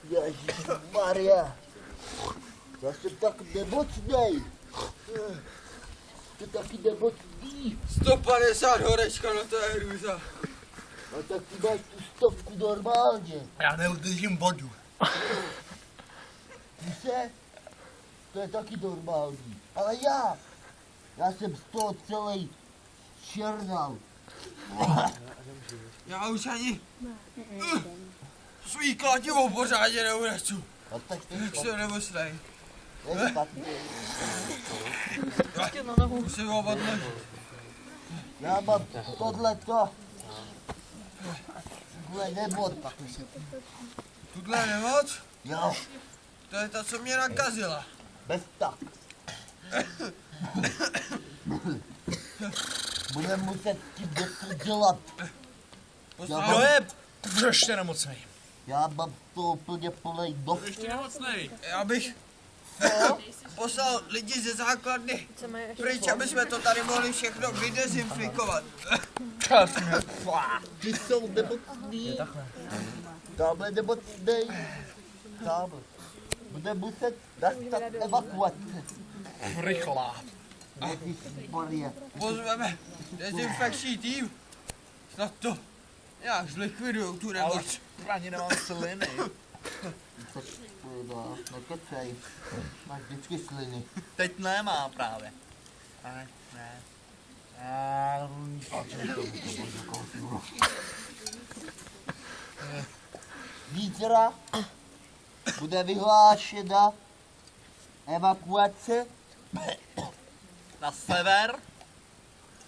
Ježišmarja. Já jsem tak nemocnej. Jste taky nemocný. 150 horečka, no to je hrůza. A tak ty máš tu 100 normálně. Já neudržím vodu. Víte? To je taky normální. Ale já jsem z toho celý černal. Já už ani svý kladivo pořádně neunesu. A tak Jak jsem nemocnej. Musím ho odložit. Já mám tohleto. Tuhle nemoc. Tuhle nemoc? Jo, To je ta, co mě nakazila. bez tak. Budeme muset s tím něco dělat. Poslal- Kdo je ještě nemocnej? Já mám to úplně plnej nos. Ještě nemocnej. Já bych poslal lidi ze základny pryč, aby jsme to tady mohli všechno vydezinfikovat. Ty jsou nemocný. Tamhle nemocnej. Tamhle. Bude muset nastat evakuace. Rychlá. Ježišmarja. Pozveme dezinfekční tým. Snad to nějak zlikvidujou tu Ale nemoc. ani nemám sliny. Nekecej. Máš vždycky sliny. Teď nemám právě. Ne. Zítra bude vyhlášena evakuace Na sever.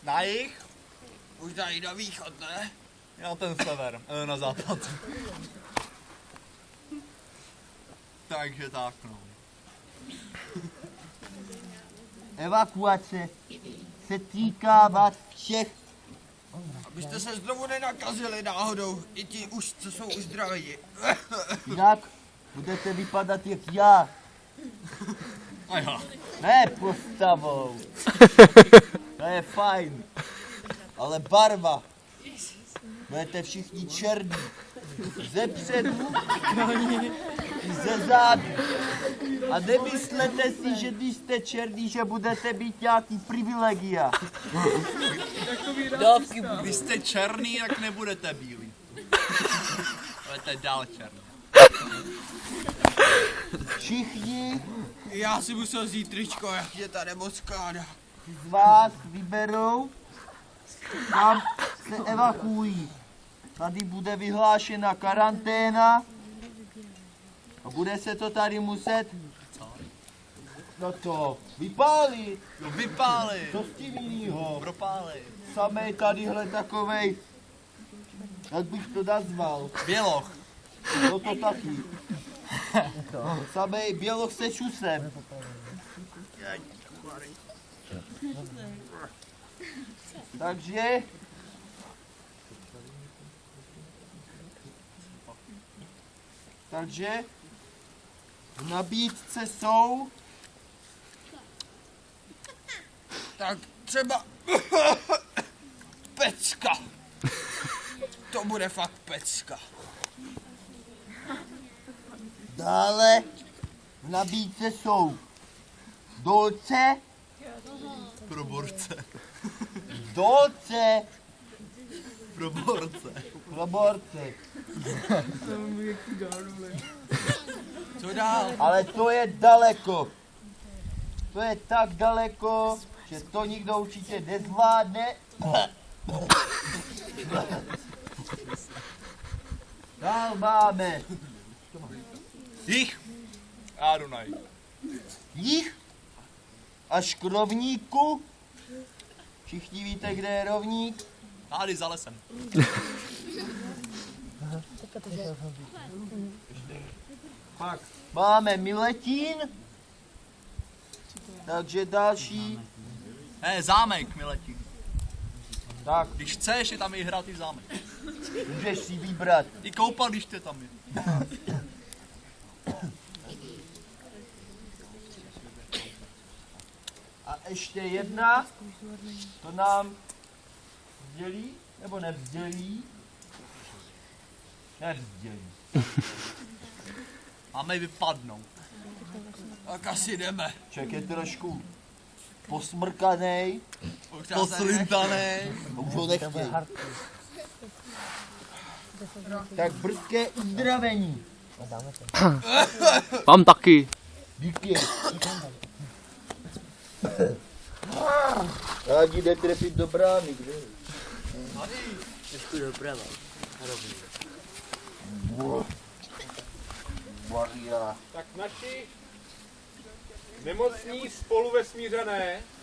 Na jih. Už dají na východ, ne? Na ten sever. Na západ. Takže tak no. evakuace se týká vás všech. Abyste se znovu nenakazili náhodou, i ti už, co jsou uzdravěni. Jinak budete vypadat jak já. A jo. Ne postavou. To je fajn. Ale barva. Budete všichni černí. Ze předu i ze zádu. A nemyslete si, že když jste černý, že budete mít nějaký privilegia. Když jste černý, tak nebudete bílý. Budete dál černý. Všichni Já si musel vzít tričko, jak je ta nemoc skládá. z vás vyberou, kam se evakuují. Tady bude vyhlášena karanténa a bude se to tady muset no to vypálit. No vypáli. Co s tím jinýho? Propáli. Samej tadyhle takovej, jak bych to nazval, Běloch. no to taky. Samej běloch se šusem. Takže v nabídce jsou Tak třeba pecka. To bude fakt pecka. dále v nabídce jsou dolce, Pro borce. dolce, Pro borce. pro borce. Co dál? Ale to je daleko. To je tak daleko, že to nikdo určitě nezvládne. Dál máme Jich. A Dunaj. jich až k rovníku. Všichni víte, kde je rovník? Tady za lesem. Pak máme Miletín. Takže další. Ne, zámek mi letí. Tak, Když chceš, je tam i hrát i zámek. můžeš si vybrat. I koupaliště tam je. A ještě jedna. To nám vzdělí, nebo nevzdělí? Nevzdělí. Máme vypadnout. Tak asi jdeme. Člověk je trošku posmrkanej, Poslintanej. už ho nechtěj. Tak brzké uzdravení. Mám taky. Díky. Rádi jde trefit do brány, kde? Trošku doprava. Maria. Tak naši nemocní spoluvesmířané